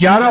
11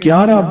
11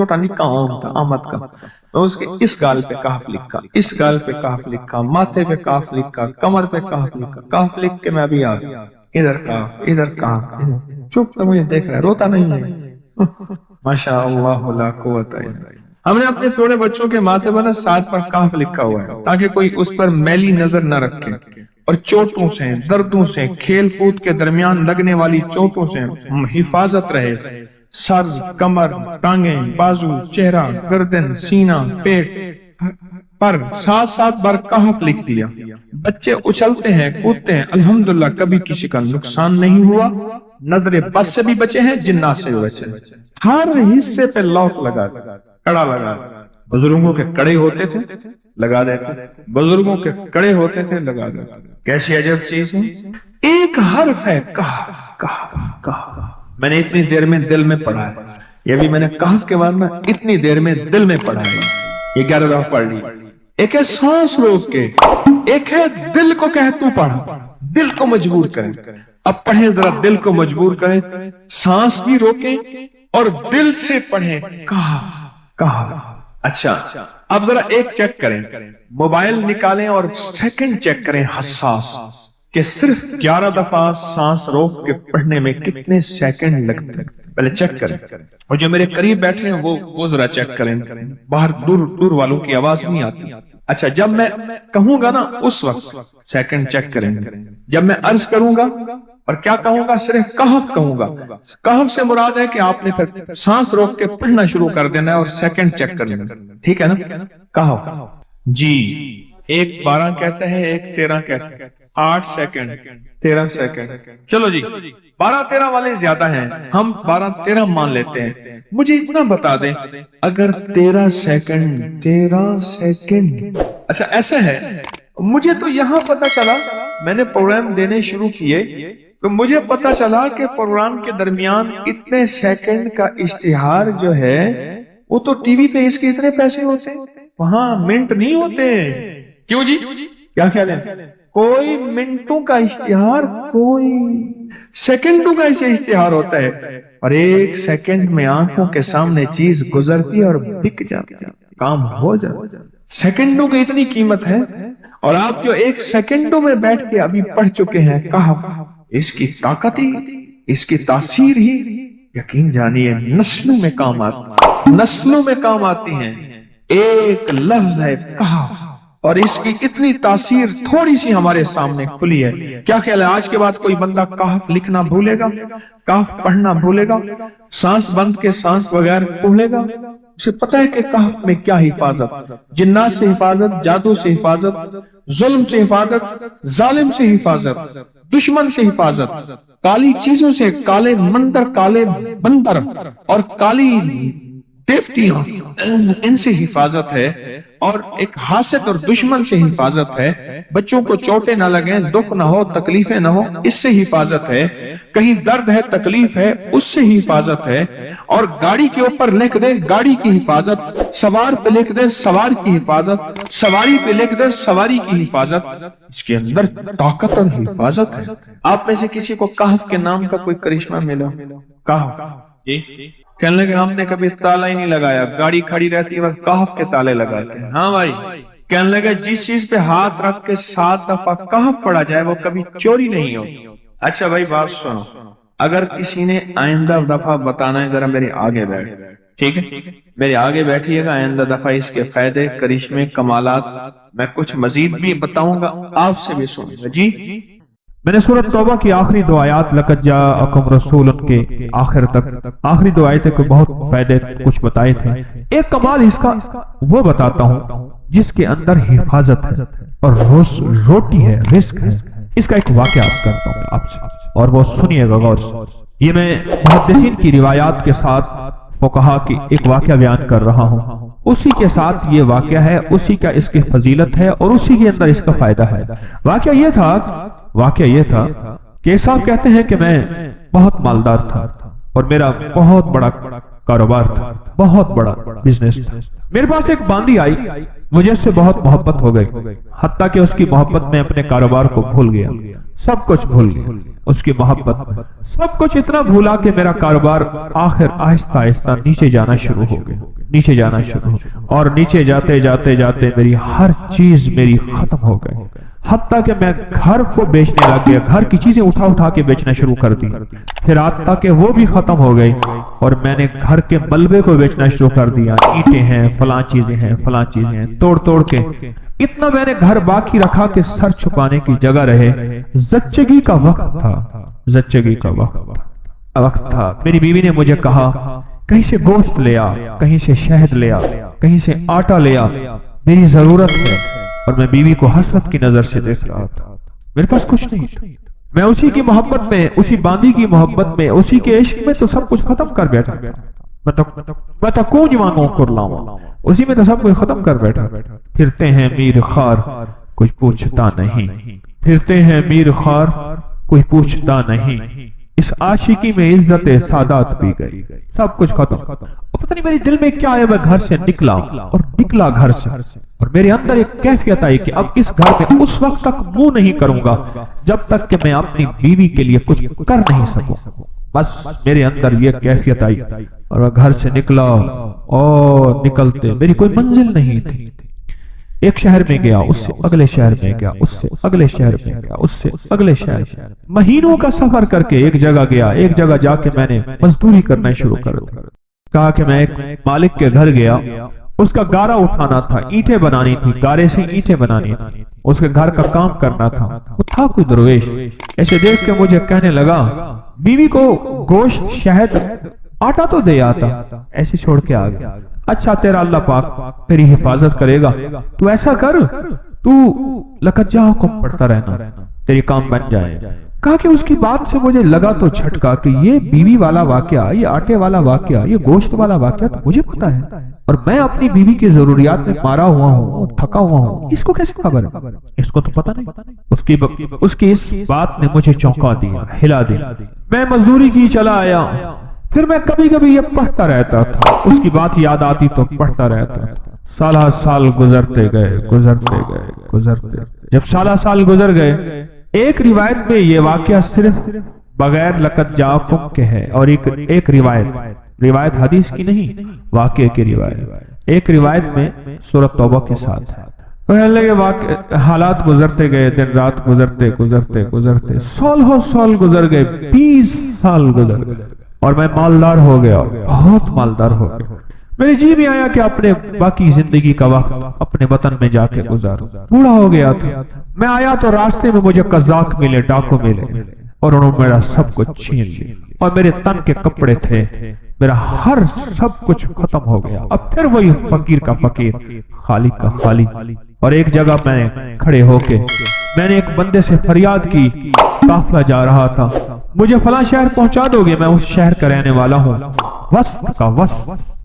چھوٹا نکا آم تھا آمد کا، میں اس کے اس گال پہ کاف لکھا، اس گال پہ کاف لکھا، ماتھے پہ کاف لکھا، کمر پہ کاف لکھا، کاف لکھ کے میں ابھی آ گیا، ادھر کاف ادھر کاف، چپ تو مجھے دیکھ رہا ہے، روتا نہیں ہے۔ ماشاء اللہ لا قوت الا باللہ۔ ہم نے اپنے تھوڑے بچوں کے ماتھے پر ساتھ پر کاف لکھا ہوا ہے تاکہ کوئی اس پر میلی نظر نہ رکھے، اور چوٹوں سے، دردوں سے، کھیل کود کے درمیان لگنے والی چوٹوں سے حفاظت رہے۔ سر، کمر، ٹانگیں، بازو، چہرہ، گردن، سینہ، پیٹ پر ساتھ ساتھ بار کہف لکھ دیا۔ بچے اچھلتے ہیں، کودتے ہیں، الحمدللہ کبھی کسی کا نقصان نہیں ہوا، نظر بس سے بھی بچے ہیں، جنات سے بھی بچے ہیں۔ ہر حصے پہ لاک لگا دیا، کڑا لگا دیا۔ بزرگوں کے کڑے ہوتے تھے لگا دیتے، بزرگوں کے کڑے ہوتے تھے لگا دیتے۔ کیسی عجب چیز ہے، ایک حرف ہے کہف، کہف، کہف۔ میں نے اتنی دیر میں دل میں پڑھا ہے، یہ بھی میں نے کہف کے بعد میں اتنی دیر میں دل میں پڑھا ہے، یہ 11 دفعہ پڑھ لی۔ ایک ہے سانس روک کے، ایک ہے دل کو کہ تو پڑھ، دل کو مجبور کریں۔ اب پڑھیں ذرا، دل کو مجبور کریں، سانس بھی روکیں اور دل سے پڑھیں کہف، کہف۔ اچھا اب ذرا ایک چیک کریں، موبائل نکالیں اور سیکنڈ چیک کریں حساس، کہ صرف 11 دفعہ سانس روک کے پڑھنے میں کتنے سیکنڈ لگتے ہیں، پہلے چیک کریں۔ اور جو میرے قریب بیٹھے ہیں وہ ذرا چیک کریں، باہر دور دور والوں کی آواز نہیں آتی۔ اچھا جب میں کہوں گا نا اس وقت سیکنڈ چیک کریں گے، جب میں عرض کروں گا اور کیا کہوں گا، صرف کہف کہوں گا، کہف سے مراد ہے کہ آپ نے پھر سانس روک کے پڑھنا شروع کر دینا ہے اور سیکنڈ چیک کرنا ہے، ٹھیک ہے نا؟ کہف جی، 1 12 کہتے ہیں، 1 13 کہتے ہیں، 8 سیکنڈ، 13 سیکنڈ۔ چلو جی 12 13 والے زیادہ ہیں، ہم 12 13 مان لیتے ہیں۔ مجھے اتنا بتا دیں، اگر 13 سیکنڈ، اچھا ایسا ہے، مجھے تو یہاں پتا چلا، میں نے پروگرام دینے شروع کیے تو مجھے پتا چلا کہ پروگرام کے درمیان اتنے سیکنڈ کا اشتہار جو ہے وہ تو ٹی وی پہ اس کے اتنے پیسے ہوتے، وہاں منٹ نہیں ہوتے۔ کیوں جی، کیا خیال ہے؟ کوئی منٹوں کا اشتہار، کوئی سیکنڈوں کا اسے اشتہار ہوتا ہے، اور 1 سیکنڈ میں آنکھوں کے سامنے چیز گزرتی اور بک جاتی، کام ہو جاتا۔ سیکنڈوں کی اتنی قیمت ہے، اور آپ جو 1 سیکنڈوں میں بیٹھ کے ابھی پڑھ چکے ہیں کہف، اس کی طاقت ہی، اس کی تاثیر ہی یقین جانیے نسلوں میں کام آتی، نسلوں میں کام آتی ہیں۔ ایک لفظ ہے کہف، اور اس کی اتنی تاثیر تھوڑی سی ہمارے سامنے کھلی ہے۔ کیا خیال ہے آج کے بعد کوئی بندہ کہف لکھنا بھولے گا، کہف پڑھنا بھولے گا، سانس بند کے سانس بغیر بھولے گا؟ اسے پتہ ہے کہ کہف میں کیا حفاظت، جنات سے حفاظت، جادو سے حفاظت، ظلم سے حفاظت، ظالم سے حفاظت، دشمن سے حفاظت، کالی چیزوں سے، کالے مندر، کالے بندر اور کالی دیوتیاں، ان سے حفاظت ہے، اور ایک حاسد اور دشمن سے حفاظت ہے۔ بچوں کو چوٹیں نہ لگیں، دکھ نہ ہو، تکلیفیں نہ ہو، اس سے حفاظت ہے۔ کہیں درد ہے، تکلیف ہے، اس سے حفاظت ہے۔ اور گاڑی کے اوپر لکھ دیں گاڑی کی حفاظت، سوار پہ لکھ دیں سوار کی حفاظت، سواری پہ لکھ دیں سواری کی حفاظت، اس کے اندر طاقت اور حفاظت ہے۔ آپ میں سے کسی کو کہف کے نام کا کوئی کرشمہ ملا؟ کہف جی، کہنے لگے ہم نے کبھی تالا ہی نہیں لگایا، گاڑی کھڑی رہتی ہے بس کہف کے تالے لگاتے ہیں۔ ہاں بھائی، کہنے لگے جس چیز پہ ہاتھ رکھ کے 7 دفعہ کہف پڑھا جائے وہ کبھی چوری نہیں ہوگی۔ اچھا بھائی بات سنو، اگر کسی نے آئندہ دفعہ بتانا ہے، ذرا میرے آگے بیٹھ، ٹھیک ہے، میرے آگے بیٹھیے گا، آئندہ دفعہ اس کے فائدے، کرشمے، کمالات میں کچھ مزید بھی بتاؤں گا، آپ سے بھی سنیں گا۔ جی میں نے سورۃ توبہ کی آخری 2 آیات لقد جاءکم رسول کے آخر تک، آخری 2 آیتیں کو بہت فائدے کچھ بتائے تھے۔ ایک کمال اس کا وہ بتاتا ہوں جس کے اندر حفاظت ہے اور روٹی ہے، رزق ہے۔ اس کا ایک واقعہ کرتا ہوں آپ سے، اور وہ سنیے گا غور سے۔ یہ میں محدثین کی روایات کے ساتھ فقہا کی ایک واقعہ بیان کر رہا ہوں، اسی کے ساتھ یہ واقعہ ہے، اسی کا اس کی فضیلت ہے اور اسی کے اندر اس کا فائدہ ہے۔ واقعہ یہ تھا کہ صاحب کہتے ہیں کہ میں بہت مالدار تھا اور میرا بہت بڑا کاروبار تھا، بہت بڑا بزنس تھا۔ میرے پاس ایک باندی آئی، مجھے اس سے بہت محبت ہو گئی، حتیٰ کہ اس کی محبت میں اپنے کاروبار کو بھول گیا، سب کچھ بھول گیا۔ اس کی محبت، سب کچھ اتنا بھولا کہ میرا کاروبار آخر آہستہ آہستہ نیچے جانا شروع ہو گیا، نیچے جانا شروع ہو، اور نیچے جاتے جاتے جاتے میری ہر چیز میری ختم ہو گئی، حتیٰ کہ میں گھر کو بیچنے لگ گیا، گھر کی چیزیں اٹھا اٹھا کے بیچنا شروع کر دی، پھر حتیٰ کہ وہ بھی ختم ہو گئی اور میں نے گھر کے ملبے کو بیچنا شروع کر دیا، اینٹیں ہیں، فلاں چیزیں ہیں، فلاں چیزیں ہیں، توڑ توڑ کے اتنا میں نے گھر باقی رکھا کہ سر چھپانے کی جگہ رہے۔ زچگی کا وقت تھا، زچگی کا وقت تھا، میری بیوی نے مجھے کہا کہیں سے گوشت لے آ، کہیں سے شہد لے آ، کہیں سے آٹا لے آ، میری ضرورت ہے۔ اور میں بیوی کو حسرت کی نظر سے دیکھ رہا تھا، میرے پاس کچھ نہیں تھا، میں اسی کی محبت میں، اسی باندی کی محبت میں، اسی کے عشق میں تو سب کچھ ختم کر بیٹھا، میں تو کونج مانگوں کر لاؤں، اسی میں تو سب کچھ ختم کر بیٹھا۔ پھرتے ہیں میر خار کچھ پوچھتا نہیں، پھرتے ہیں میر خار کوئی پوچھتا نہیں، اس عاشقی میں عزت سادات بھی گئی، سب کچھ ختم۔ پتہ نہیں میرے دل میں کیا ہے، میں گھر سے نکلا اور نکلا گھر سے، اور میرے اندر ایک کیفیت آئی کہ اب اس گھر میں اس وقت تک منہ نہیں کروں گا جب تک کہ میں اپنی بیوی کے لیے کچھ کر نہیں سکوں۔ بس میرے اندر یہ کیفیت آئی اور میں گھر سے نکلا، اور نکلتے میری کوئی منزل نہیں تھی، ایک شہر میں گیا، اس سے اگلے شہر میں گیا، اس سے اگلے شہر میں گیا، اس سے اگلے شہر میں، مہینوں کا سفر کر کے ایک جگہ گیا، ایک جگہ جا کے میں نے مزدوری کرنا شروع کر دی۔ کہا کہ میں ایک مالک کے گھر گیا، اس کا گارا اٹھانا تھا، اینٹیں بنانی تھی، گارے سے اینٹیں بنانی تھی، اس کے گھر کا کام کرنا تھا۔ وہ تھا کوئی درویش، ایسے دیکھ کے مجھے کہنے لگا بیوی کو گوشت، شہد، آٹا تو دے آتا، ایسے چھوڑ کے آ گیا۔ اچھا تیرا اللہ پاک تیری حفاظت کرے گا، تو ایسا کر تو لقد جاءکم پڑھتا رہنا، تیری کام بن جائے۔ کہا کہ اس کی بات سے مجھے لگا تو جھٹکا کہ یہ بیوی والا واقعہ، یہ آٹے والا واقعہ، یہ گوشت والا واقعہ تو مجھے پتا ہے، اور میں اپنی بیوی کی ضروریات میں مارا ہوا ہوں، تھکا ہوا ہوں، اس کو کیسے خبر ہے؟ اس کو تو پتا نہیں۔ اس کی اس بات نے مجھے چونکا دیا، ہلا دیا۔ میں مزدوری کی چلا آیا، پھر میں کبھی کبھی یہ پڑھتا رہتا تھا، اس کی بات یاد آتی تو پڑھتا رہتا تھا۔ سالہ سال گزرتے گئے، گزرتے گئے، گزرتے، جب سالہ سال گزر گئے، ایک روایت میں یہ واقعہ صرف بغیر لقد جاءکم کے ہے، اور ایک روایت حدیث کی نہیں، واقعے کی روایت، ایک روایت میں سورۃ توبہ کے ساتھ ہے۔ پہلے حالات گزرتے گئے، دن رات گزرتے گزرتے گزرتے سال گزر گئے، 20 سال گزر گئے، اور میں مالدار ہو گیا، بہت مالدار ہو گیا۔ میرے جی میں آیا کہ اپنے باقی زندگی کا وقت اپنے وطن میں جا کے گزاروں، بوڑھا ہو گیا تھا۔ میں آیا تو راستے میں مجھے قزاق ملے، ڈاکو ملے، اور انہوں نے میرا سب کچھ چھین لیا، اور میرے تن کے کپڑے تھے، میرا ہر سب کچھ ختم ہو گیا۔ اب پھر وہی فقیر کا فقیر، خالی کا خالی۔ اور ایک جگہ میں کھڑے ہو کے میں نے ایک بندے سے فریاد کی، قافلہ جا رہا تھا، مجھے فلاں شہر پہنچا دو گے؟ میں اس شہر کا رہنے والا ہوں، وسط کا،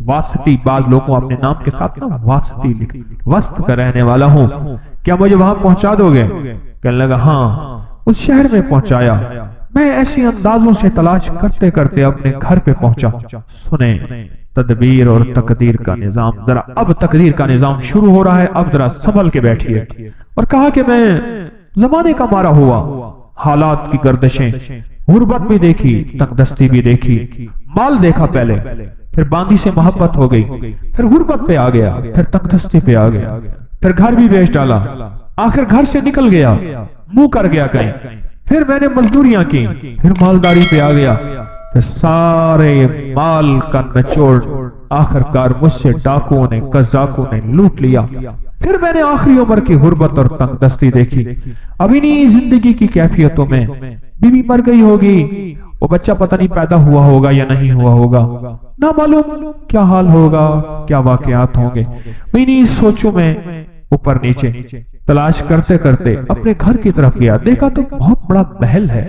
واسطی، بعض لوگوں اپنے نام کے ساتھ نا واسطی لکھ، وسط کا رہنے والا ہوں، کیا مجھے وہاں پہنچا دو گے؟ کہنے لگا ہاں۔ اس شہر میں پہنچایا، میں ایسی اندازوں سے تلاش کرتے کرتے اپنے گھر پہ پہنچا۔ سنیں تدبیر اور تقدیر کا نظام، ذرا اب تقدیر کا نظام شروع ہو رہا ہے، اب ذرا سنبھل کے بیٹھیے۔ اور کہا کہ میں زمانے کا مارا ہوا، حالات کی گردشیں، غربت بھی دیکھی، تنگ دستی بھی دیکھی، مال دیکھا پہلے، پھر باندی سے محبت ہو گئی، پھر غربت پہ آ گیا، پھر تنگ دستی پہ آ گیا، پھر گھر بھی بیچ ڈالا، آخر گھر سے نکل گیا، منہ کر گیا کہیں، پھر میں نے مزدوریاں کی، پھر مالداری پہ آ گیا، پھر سارے مال کا نچوڑ آخر کار مجھ سے ڈاکوؤں نے، قزاقوں نے لوٹ لیا۔ پھر میں نے آخری عمر کی غربت اور تنگ دستی دیکھی۔ اب انہی زندگی کی کیفیتوں میں بیوی مر گئی ہوگی، وہ بچہ پتہ نہیں پیدا ہوا ہوگا یا نہیں ہوا ہوگا، نہ معلوم کیا حال ہوگا، کیا واقعات ہوں گے۔ انہی سوچوں میں اوپر نیچے تلاش کرتے کرتے اپنے گھر کی طرف گیا، دیکھا تو بہت بڑا محل ہے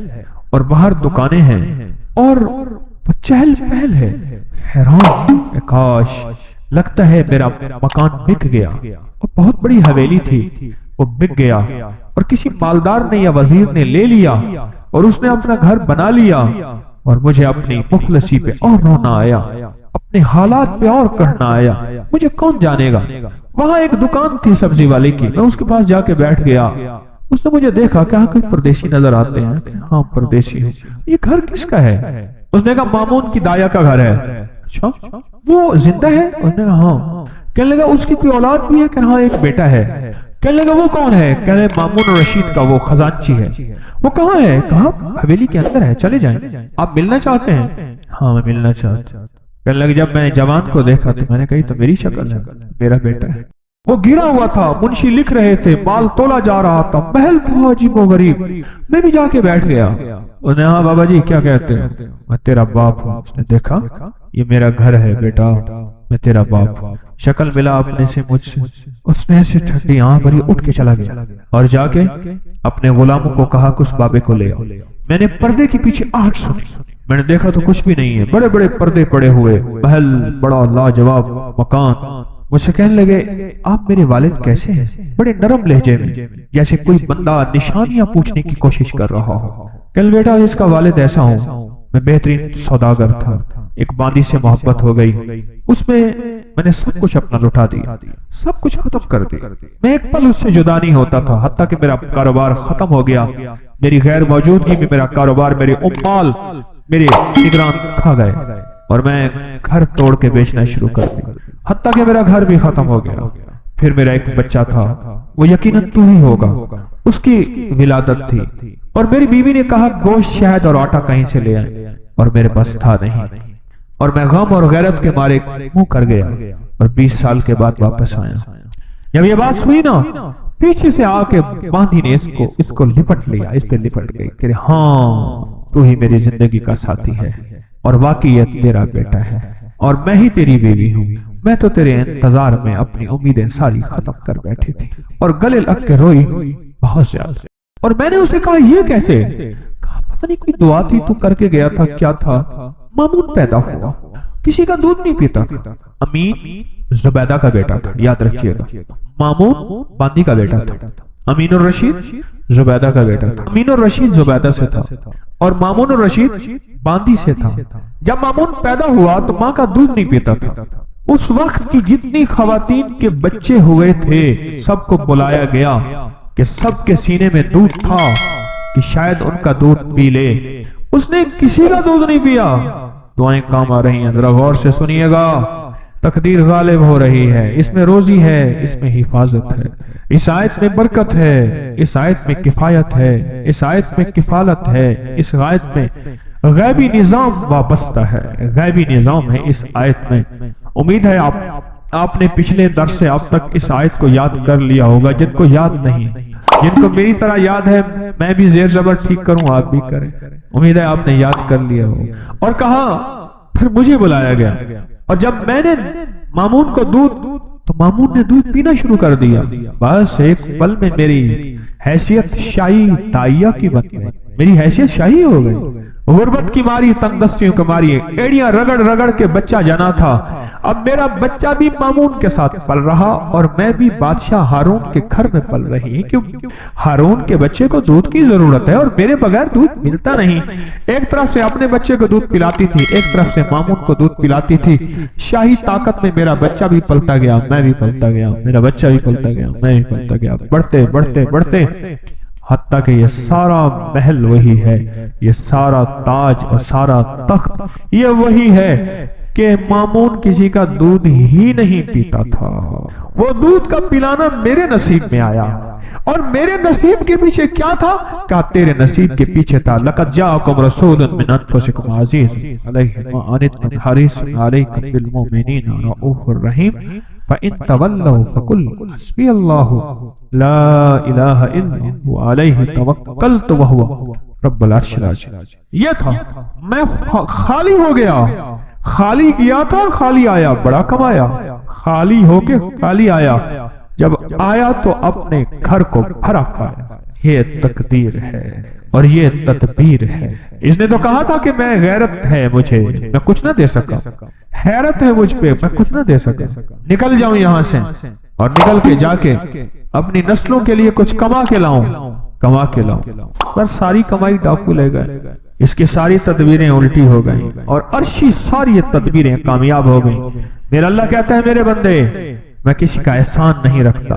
اور باہر دکانیں ہیں اور چہل پہل ہے۔ حیران، کاش لگتا ہے میرا مکان بک گیا، اور بہت بڑی حویلی تھی، وہ بک گیا اور کسی مالدار نے یا وزیر نے لے لیا اور اس نے اپنا گھر بنا لیا، اور مجھے اپنی مفلسی پہ اور رونا آیا، اپنے حالات پہ اور کہنا آیا، مجھے کون جانے گا۔ وہاں ایک دکان تھی سبزی والے کی، میں اس کے پاس جا کے بیٹھ گیا، اس نے مجھے دیکھا کہ ہاں کوئی پردیسی نظر آتے ہیں، ہاں پردیسی ہوں، یہ گھر کس کا ہے؟ اس نے کہا مامون کی دایا کا گھر ہے۔ اچھا وہ زندہ ہے؟ اس نے کہا ہاں۔ کہنے لگا اس کی کوئی اولاد بھی ہے؟ کہ ہاں ایک بیٹا ہے۔ کہنے لگا وہ کون ہے؟ کہنے لگا مامون رشید کا وہ خزانچی ہے۔ وہ کہاں ہے؟ کہا حویلی کے اندر ہے، چلے جائیں۔ آپ ملنا چاہتے ہیں؟ ہاں میں ملنا چاہتا ہوں۔ کہنے لگا جب میں جوان کو دیکھا تو میں نے کہی تو میری شکل ہے، میرا بیٹا ہے۔ وہ گرا ہوا تھا، منشی لکھ رہے تھے، مال تولا جا رہا تھا، محل تھا عجیب و غریب، میں بھی جا کے بیٹھ گیا۔ انہوں نے ہاں بابا جی کیا کہتے ہیں؟ میں تیرا باپ ہوں۔ اس نے دیکھا یہ میرا گھر ہے بیٹا، میں تیرا باپ ہوں۔ شکل ملا اپنے سے مجھ سے، اس نے ایسے ٹھنڈی آنکھ بھری اٹھ کے چلا گیا اور جا کے اپنے غلاموں کو کہا کہ اس بابے کو لے آؤ۔ میں نے پردے کے پیچھے آہٹ سنی، میں نے دیکھا تو کچھ بھی نہیں ہے، بڑے بڑے پردے پڑے ہوئے، محل بڑا لاجواب مکان۔ مجھ سے کہنے لگے آپ میرے والد کیسے ہیں؟ بڑے نرم لہجے میں، جیسے کوئی بندہ نشانیاں پوچھنے کی کوشش کر رہا ہو۔ کہنے بیٹا اس کا والد ایسا ہوں، میں بہترین سوداگر تھا، ایک باندی سے محبت ہو گئی، اس میں نے سب کچھ اپنا لٹا دیا، سب کچھ ختم کر دیا، میں ایک پل اس سے جدا نہیں ہوتا تھا، حتیٰ کہ میرا کاروبار ختم ہو گیا، میری غیر موجودگی میں میرا کاروبار، میرے امال میرے نگران کھا گئے اور میں گھر توڑ کے بیچنا شروع کر دیا، حتیٰ کہ میرا گھر بھی ختم ہو گیا۔ پھر میرا ایک بچہ تھا، وہ یقیناً تو ہی ہوگا، اس کی ولادت تھی اور میری بیوی نے کہا گوشت شہد اور آٹا کہیں سے لے آئے اور میرے پاس تھا نہیں، اور میں غم اور غیرت کے مارے منہ کر گیا اور 20 سال کے بعد واپس آیا۔ جب یہ بات سنی نا، پیچھے سے آ کے باندھی نے اس کو لپٹ لیا، اس پہ لپٹ گئی کہ ہاں تو ہی میری زندگی کا ساتھی ہے اور واقعی یہ تیرا بیٹا ہے اور میں ہی تیری بیوی ہوں، میں تو تیرے انتظار میں اپنی امیدیں ساری ختم کر بیٹھی تھی، اور گلے لگ کے روئی بہت زیادہ۔ اور میں نے اسے کہا یہ کیسے؟ کہا پتہ نہیں کوئی دعا تھی تو کر کے گیا تھا، کیا تھا؟ مامون پیدا ہوا، کسی کا دودھ نہیں پیتا تھا، امین زبیدہ کا بیٹا تھا، یاد رکھیے گا، مامون باندی کا بیٹا تھا، امین الرشید زبیدہ کا بیٹا تھا، امین الرشید زبیدہ سے تھا اور مامون الرشید باندی سے تھا۔ جب مامون پیدا ہوا تو ماں کا دودھ نہیں پیتا تھا، اس وقت کی جتنی خواتین کے بچے ہوئے تھے سب کو بلایا گیا کہ سب کے سینے میں دودھ تھا کہ شاید ان کا دودھ پی لے، اس نے کسی کا دودھ نہیں پیا۔ دعائیں کام آ رہی ہیں، ذرا غور سے سنیے گا، تقدیر غالب ہو رہی ہے، اس میں روزی ہے، اس میں حفاظت ہے، اس آیت میں برکت ہے، اس آیت میں کفایت ہے، اس آیت میں کفالت ہے، اس آیت میں غیبی نظام وابستہ ہے، غیبی نظام ہے اس آیت میں۔ امید ہے آپ نے پچھلے درس سے اب تک اس آیت کو یاد کر لیا ہوگا، جن کو یاد نہیں، جن کو میری طرح یاد ہے میں بھی زیر زبر ٹھیک کروں، آپ بھی کریں، امید ہے آپ نے یاد کر لیا ہو۔ اور کہا پھر مجھے بلایا گیا، اور جب میں نے مامون کو تو مامون نے دودھ پینا شروع کر دیا، بس ایک پل میں میری حیثیت شاہی تائیہ کی بن گئی، میری حیثیت شاہی ہو گئی، غربت کی ماری، تنگ دستیوں کی ماری، ایڑیاں رگڑ رگڑ کے بچہ جنا تھا، اب میرا بچہ بھی مامون کے ساتھ پل رہا اور میں بھی بادشاہ ہارون کے گھر میں پل رہی، کیونکہ ہارون کے بچے کو دودھ کی ضرورت ہے اور میرے بغیر دودھ ملتا نہیں۔ ایک طرف سے اپنے بچے کو دودھ پلاتی تھی، ایک طرف سے مامون کو دودھ پلاتی تھی، شاہی طاقت میں میرا بچہ بھی پلتا گیا، میں بھی پلتا گیا، میرا بچہ بھی پلتا گیا، میں بھی پلتا گیا، بڑھتے بڑھتے بڑھتے حتیٰ کہ یہ سارا محل وہی ہے، یہ سارا تاج اور سارا تخت یہ وہی ہے کہ مامون کسی کا دودھ ہی نہیں پیتا تھا، وہ دودھ کا پلانا میرے نصیب میں آیا، اور میرے نصیب کے پیچھے کیا تھا؟ کہا تیرے نصیب کے پیچھے تھا لَقَدْ جَاءَكُمْ رَسُولٌ مِّنْ أَنفُسِكُمْ عَزِيزٌ عَلَيْهِ مَا عَنِتُّمْ حَرِيصٌ عَلَيْكُمْ بِالْمُؤْمِنِينَ رَءُوفٌ رَحِيمٌ فَإِن تَوَلَّوْا فَقُلْ حَسْبِيَ اللَّهُ لَا إِلَٰهَ إِلَّا هُوَ عَلَيْهِ تَوَكَّلْتُ وَهُوَ رَبُّ الْعَرْشِ الْعَظِيمِ۔ یہ تھا، میں خالی ہو گیا، خالی گیا تھا خالی آیا، بڑا کمایا، خالی ہو کے خالی آیا، جب آیا تو اپنے گھر کو بھرا کھایا۔ یہ تقدیر ہے اور یہ تدبیر ہے۔ اس نے تو کہا تھا کہ میں غیرت ہے مجھے، میں کچھ نہ دے سکا، حیرت ہے مجھ پہ، میں کچھ نہ دے سکا، نکل جاؤں یہاں سے اور نکل کے جا کے اپنی نسلوں کے لیے کچھ کما کے لاؤں، پر ساری کمائی ڈاکو لے گئے، اس کی ساری تدبیریں الٹی ہو گئیں اور عرشی ساری تدبیریں کامیاب ہو گئیں۔ میرا اللہ کہتا ہے میرے بندے میں کسی کا احسان نہیں رکھتا،